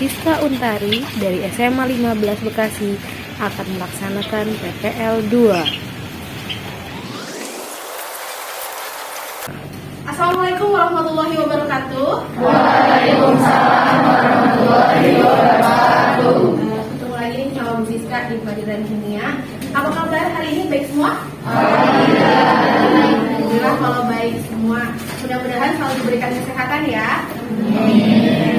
Siska Untari dari SMA 15 Bekasi akan melaksanakan PPL 2. Assalamualaikum warahmatullahi wabarakatuh. Waalaikumsalam warahmatullahi wabarakatuh. Ketemu lagi nih sama Bu Siska di Pelajaran Kimia. Apa kabar hari ini? Baik semua? Alhamdulillah kalau baik semua. Mudah-mudahan selalu diberikan kesehatan ya.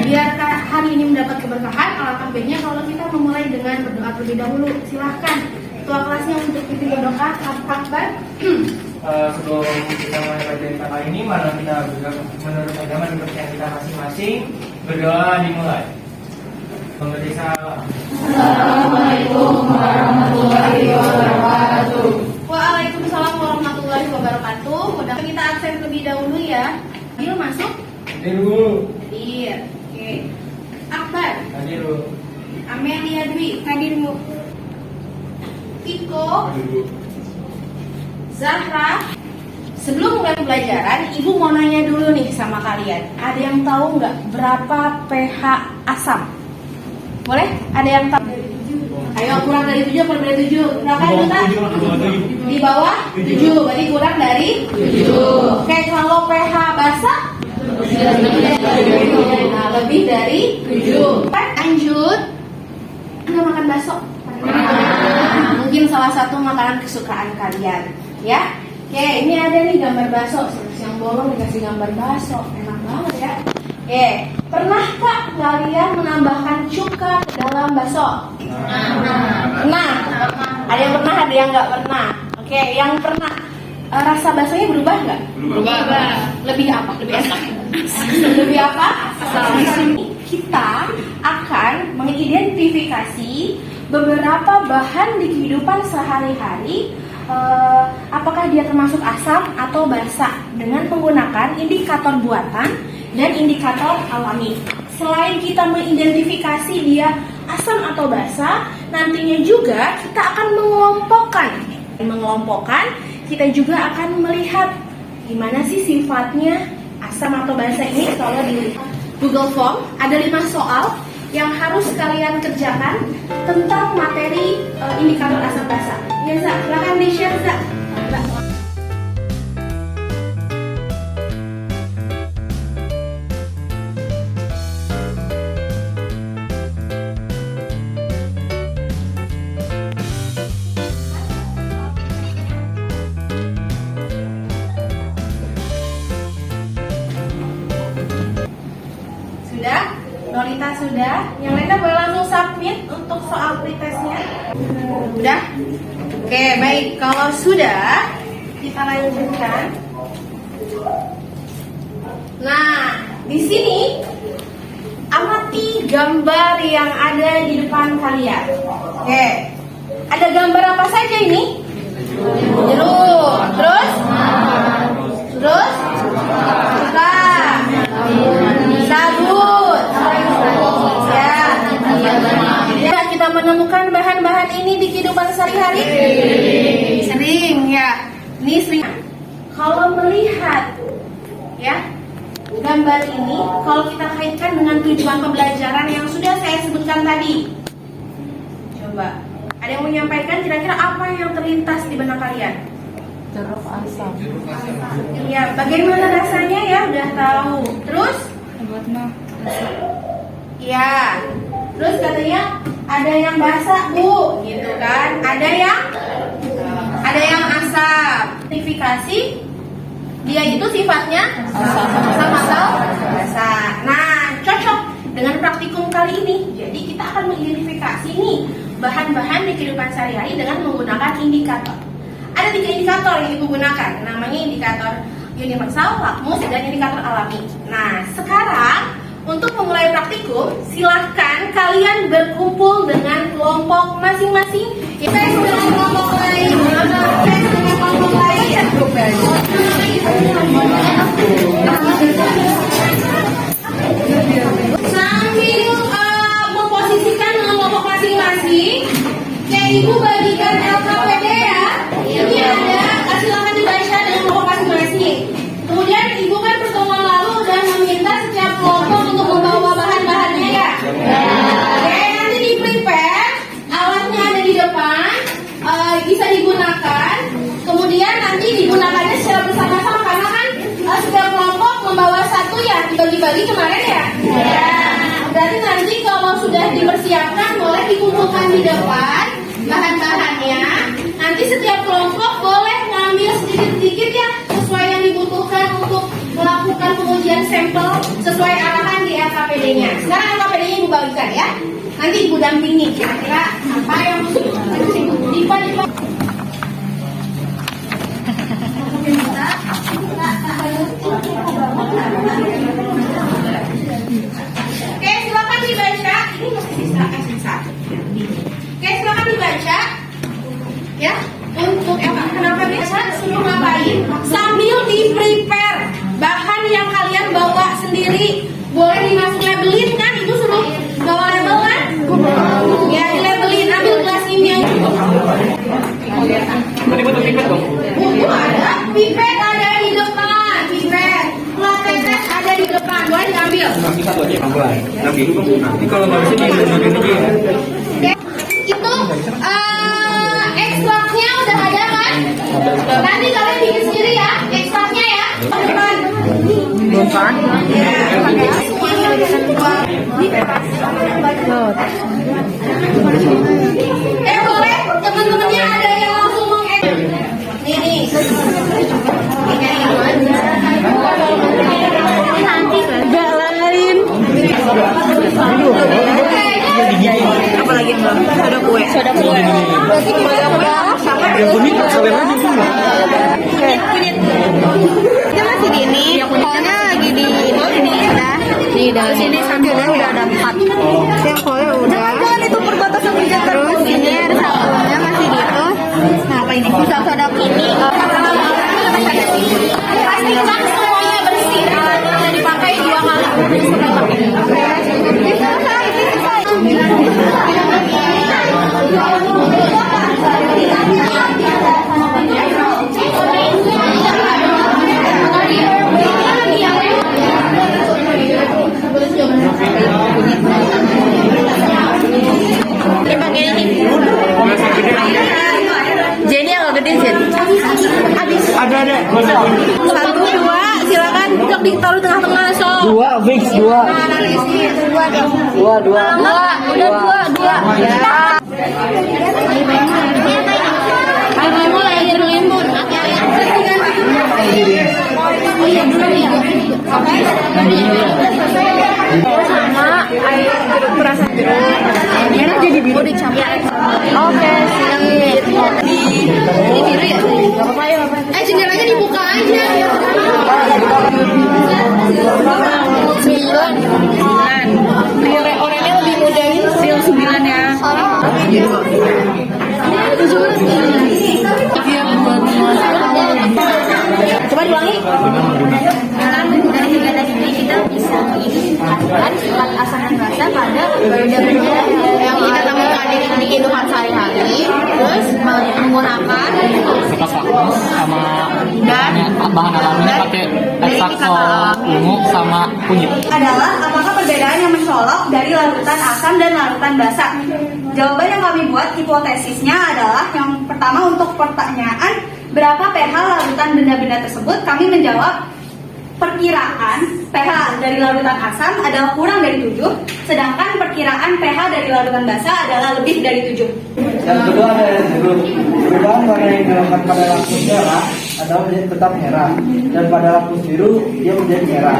Biar hari ini mendapat keberkahan, alangkah baiknya kalau kita memulai dengan berdoa terlebih dahulu. Silahkan ketua kelasnya untuk pimpin berdoa. Akbar. Sebelum kita mulai pelajaran kali ini, mari kita menurut agama dan kepercayaan kita masing-masing berdoa dimulai. Mengerti salam. Assalamualaikum warahmatullahi wabarakatuh. Waalaikumsalam warahmatullahi wabarakatuh. Udah kita absen terlebih dahulu ya. Adil masuk. Hadir Bu. Hadir. Oke. Akbar. Hadir Bu. Amelia Dwi. Hadir Bu. Iko. Hadir Bu. Zahra. Sebelum mulai pembelajaran, Ibu mau nanya dulu nih sama kalian. Ada yang tahu nggak berapa pH asam? Boleh? Ada yang tahu? Ayo, kurang dari 7, kurang dari 7. Berapa Duta? Di bawah 7, berarti kurang dari 7. Oke, kalau pH basah? Nah, lebih dari 7. Lanjut. Anda makan bakso? Nah, mungkin salah satu makanan kesukaan kalian, ya. Oke, ini ada nih gambar bakso. Yang bolong dikasih gambar bakso, enak banget ya. Oke, pernahkah kalian menambahkan cuka ke dalam bakso? Pernah. Ada yang pernah, ada yang nggak pernah. Oke, yang pernah, rasa baksonya berubah nggak? Berubah. Lebih apa? Lebih asam. Lebih apa? Asam. Di sini kita akan mengidentifikasi beberapa bahan di kehidupan sehari-hari. Apakah dia termasuk asam atau basa dengan menggunakan indikator buatan dan indikator alami. Selain kita mengidentifikasi dia asam atau basa, nantinya juga kita akan mengelompokkan. Kita juga akan melihat gimana sih sifatnya asam atau basa ini. Kalau di Google Form ada 5 soal yang harus kalian kerjakan tentang materi indikator asam basa. Ya, Zak, silakan di-share, Zak. Sudah? Norita sudah? Yang lainnya boleh langsung submit untuk soal pretestnya. Sudah? Oke, baik. Kalau sudah, kita lanjutkan. Nah, di sini amati gambar yang ada di depan kalian. Oke. Ada gambar apa saja ini? Jeruk. Terus? Cuka. Sabut. Ya, kita menemukan bahan-bahan ini di kehidupan sehari-hari. Sering ya. Ini sering. Kalau melihat ya gambar ini, kalau kita kaitkan dengan tujuan pembelajaran yang sudah saya sebutkan tadi, coba ada yang menyampaikan kira-kira apa yang terlintas di benak kalian? Jeruk asam. Iya, bagaimana rasanya ya udah tahu. Terus? Iya. Terus katanya ada yang basah Bu, gitu kan? Ada yang asam. Sertifikasi dia itu sifatnya asam atau basah. Nah, cocok dengan praktikum kali ini. Jadi kita akan mengidentifikasi nih bahan-bahan di kehidupan sehari-hari dengan menggunakan indikator. Ada 3 indikator yang Ibu gunakan, namanya indikator universal, lakmus, dan indikator alami. Nah, sekarang untuk memulai praktikum, silahkan kalian berkumpul dengan kelompok masing-masing. Saya sudah kelompok lain, sambil memposisikan kelompok masing-masing. Kayak Ibu bagikan LKPD ya. Ini ada, silahkan dibaca dengan kelompok masing-masing. Kemudian Ibu kan pertemuan lalu udah meminta setiap kelompok untuk membawa bahan-bahannya ya. Bagi-bagi kemarin ya? Iya. Berarti nanti kalau sudah dipersiapkan boleh dikumpulkan di depan bahan-bahannya. Nanti setiap kelompok boleh ngambil sedikit-sedikit ya sesuai yang dibutuhkan untuk melakukan pengujian sampel sesuai arahan di LKPD-nya. Sekarang LKPD-nya Ibu bagikan ya. Nanti Ibu dampingi kira-kira apa yang Dipa. Oke, silakan dibaca. Ini masih sisa. Oke, silakan dibaca. Ya, untuk kenapa biasa suruh ngapain? Sambil di-prepare bahan yang kalian bawa sendiri. Boleh dimasuk labelin kan? Itu suruh bawa label kan? Ya, di labelin, ambil gelas ini. Berarti butuh pipet dong? Buku ada, pipet ada di depan, pipet. Gelas tetes ada di depan, boleh diambil. Nanti satu aja pelan. Nanti kalau nggak bisa diambil aja ya. Oke, itu ekstraknya udah ada kan? Nanti kalian bikin sendiri ya, ekstraknya ya. Depan. Belum kan? Boleh teman-temannya ada yang langsung nih. Nanti enggak lain. Apalagi yang belum? Soda kue. Berarti kita sama Yang kuning kalian aja semua. kunyit. Dia masih di ini. Kolnya lagi di ini udah. Nih udah sini sabunnya udah ada 4. Yang kolnya udah. Jangan itu perbatasan kerja terus. Ini ada sabunnya masih di itu. Nah apa ini? Bisa soda ini. Pastikan semuanya bersih. Bisa dipakai 2 kali. Ini pakai ini. Jenny yang gak gede sih. Habis. Ada. 1, 2, silakan ditaruh tengah-tengah so. 2 fix 2. Udah 2. Ya. Air limun. Sama air jeruk perasa jeruk. Merah jadi biru dicampur. Oke, sip. Ini biru ya? Enggak apa-apa ya, Bapak. Jendelanya dibuka aja. 9. Orangnya lebih muda ini 9 ya. Coba diulangi. Dari kegiatan ini kita bisa mengidentifikasikan sifat asam dan basa pada benda-benda yang kita temukan di kehidupan sehari-hari, terus menggunakan kertas lakmus sama dan bahan alaminya pakai ekstrak ungu sama kunyit. Adalah apakah perbedaan yang mencolok dari larutan asam dan larutan basa? Jawaban yang kami buat hipotesisnya adalah yang pertama untuk pertanyaan berapa pH larutan benda-benda tersebut, kami menjawab perkiraan pH dari larutan asam adalah kurang dari 7, sedangkan perkiraan pH dari larutan basa adalah lebih dari 7. Yang kedua ada jeruk. Perubahan warna yang dilakukan pada lampu merah adalah menjadi tetap merah, dan pada lampu biru dia menjadi merah.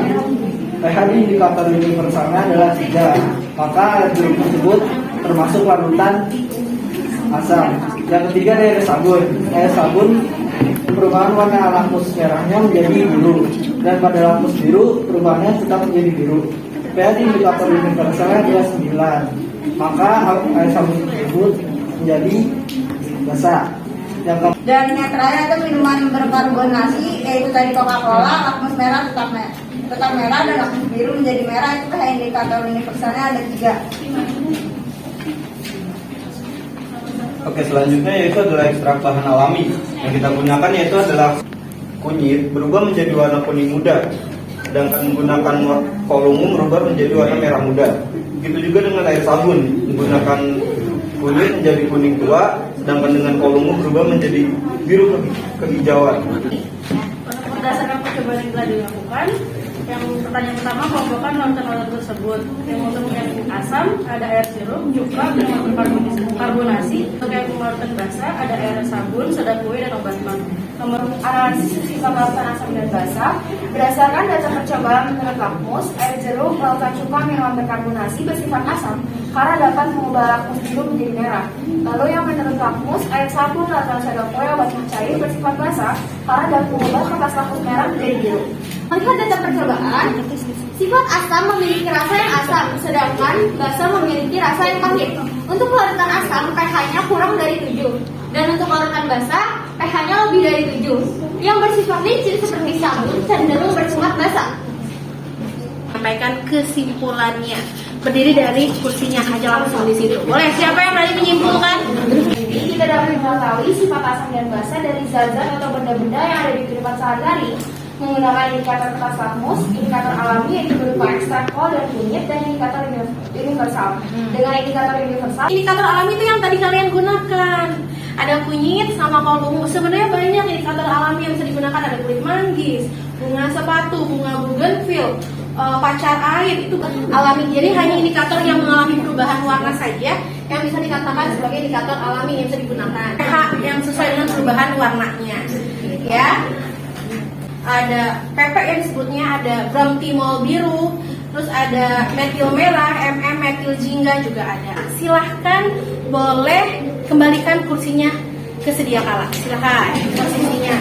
pH di indikator universalnya adalah 3, maka air jeruk tersebut termasuk larutan asam. Yang ketiga ada air sabun. Air sabun perubahan warna lampus merahnya menjadi biru, dan pada lampus biru perubahannya tetap menjadi biru. pH di indikator universalnya adalah 9, maka air sabun tersebut menjadi basa. Dan netralnya itu minuman berkarbonasi, yaitu tadi Coca-Cola, lakmus merah tetap merah dan lakmus biru menjadi merah. Itu pH indikator universalnya ada 3. Oke, selanjutnya yaitu adalah ekstrak bahan alami. Yang kita gunakan yaitu adalah kunyit berubah menjadi warna kuning muda, sedangkan menggunakan kol ungu berubah menjadi warna merah muda. Begitu juga dengan air sabun, menggunakan kunyit menjadi kuning tua, sedangkan dengan kol ungu berubah menjadi biru kehijauan. berdasarkan percobaan yang telah dilakukan, yang pertanyaan pertama, kelompokkan larutan-larutan tersebut. Yang untuk yang asam ada air sirup, cuka, dan berkarbonasi. Untuk yang larutan basa ada air sabun, soda kue, dan obat mah. Nomor analisis sifat larutan asam dan basa berdasarkan data percobaan menurut lakmus, air jeruk, larutan cuka, minuman berkarbonasi bersifat asam karena dapat mengubah lakmus biru menjadi merah. Lalu yang menurut lakmus, air sabun, larutan soda kue, obat cair bersifat basa karena dapat mengubah kertas lakmus merah menjadi biru. Melihat data percobaan, sifat asam memiliki rasa yang asam, sedangkan basa memiliki rasa yang pahit. Untuk larutan asam, pH-nya kurang dari 7. Dan untuk larutan basa, pH-nya lebih dari 7. Yang bersifat licin seperti sabun cenderung bersifat basa. Sampaikan kesimpulannya. Berdiri dari kursinya aja langsung di situ. Boleh, siapa yang berani menyimpulkan? Ini kita dapat mengetahui sifat asam dan basa dari zat-zat atau benda-benda yang ada di kehidupan sehari-hari menggunakan indikator kertas lakmus, indikator alami yaitu berupa ekstrak kol dan kunyit, dan indikator universal. Dengan indikator universal, Indikator alami itu yang tadi kalian gunakan. Ada kunyit sama kol ungu. Sebenarnya banyak indikator alami yang bisa digunakan. Ada kulit manggis, bunga sepatu, bunga bougainville, pacar air, itu alami. Jadi hanya indikator yang mengalami perubahan warna saja yang bisa dikatakan sebagai indikator alami yang bisa digunakan. pH yang sesuai dengan perubahan warnanya. Ya. Ada PP yang disebutnya ada bromtimol biru, terus ada metil merah, metil jingga juga ada. Silahkan boleh kembalikan kursinya ke sedia kala. Silahkan posisinya.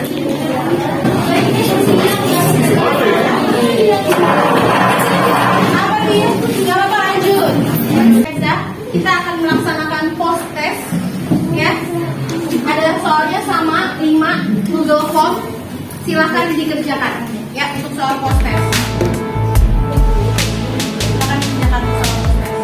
Apa dia? Gak apa-apa, lanjut. Kita akan melaksanakan post test, ya. Ada soalnya sama 5 Google Form. Silahkan dikerjakan, ya, untuk soal post test. Silahkan dikerjakan untuk soal post test.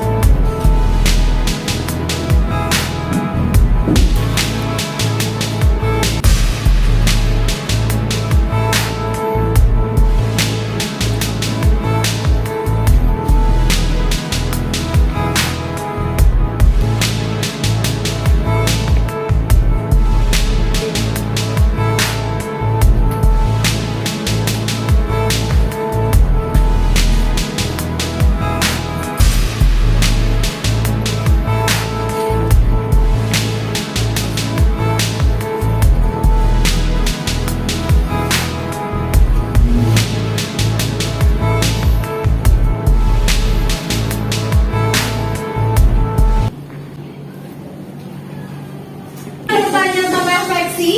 Pertanyaan tambah refleksi,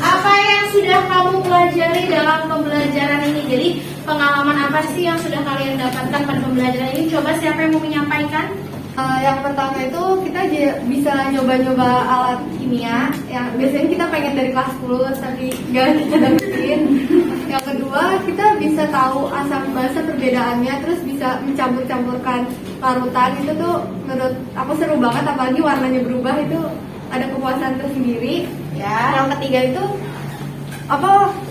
apa yang sudah kamu pelajari dalam pembelajaran ini? Jadi pengalaman apa sih yang sudah kalian dapatkan pada pembelajaran ini? Coba siapa yang mau menyampaikan? Yang pertama itu kita bisa nyoba-nyoba alat kimia. Yang biasanya kita pengen dari kelas 10 tapi gak kita dapetin. Yang kedua kita bisa tahu asam basa perbedaannya, terus bisa mencampur-campurkan larutan. Itu tuh menurut aku seru banget, apalagi warnanya berubah, itu ada kepuasan tersendiri. Ya. Yang ketiga itu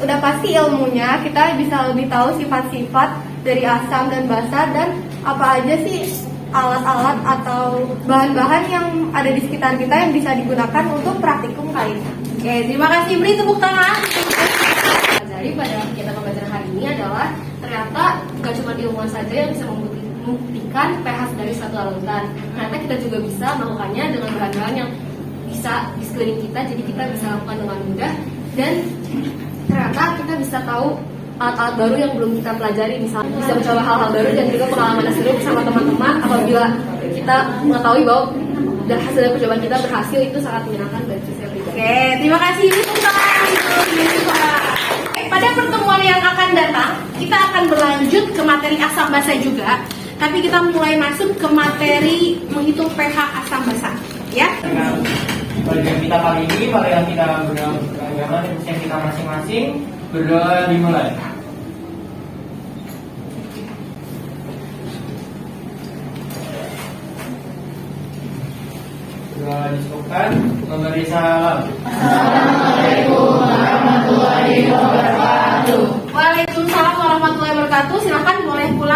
udah pasti ilmunya, kita bisa lebih tahu sifat-sifat dari asam dan basa, dan apa aja sih alat-alat atau bahan-bahan yang ada di sekitar kita yang bisa digunakan untuk praktikum kali ini. Oke, terima kasih. Beri tepuk tangan. Jadi pada kegiatan pembelajaran hari ini adalah ternyata bukan cuma ilmuwan saja yang bisa membuktikan pH dari satu larutan. Ternyata kita juga bisa melakukannya dengan bahan-bahan yang bisa di sekeliling kita, jadi kita bisa lakukan dengan mudah, dan ternyata kita bisa tahu alat-alat baru yang belum kita pelajari, misalnya bisa mencoba hal-hal baru dan juga pengalaman seru bersama teman-teman. Apabila kita mengetahui bahwa hasil dari percobaan kita berhasil, itu sangat menyenangkan bagi saya pribadi. Oke, terima kasih. Tepuk tangan. Pada pertemuan yang akan datang, kita akan berlanjut ke materi asam basa juga, tapi kita mulai masuk ke materi menghitung pH asam basa, ya. Dengan pelajaran kita kali ini, marilah kita beragama dan kita masing-masing. Berdoa dimulai. Doa disebutkan memberi salam. Assalamualaikum warahmatullahi wabarakatuh. Waalaikumsalam warahmatullahi wabarakatuh. Silakan boleh pulang.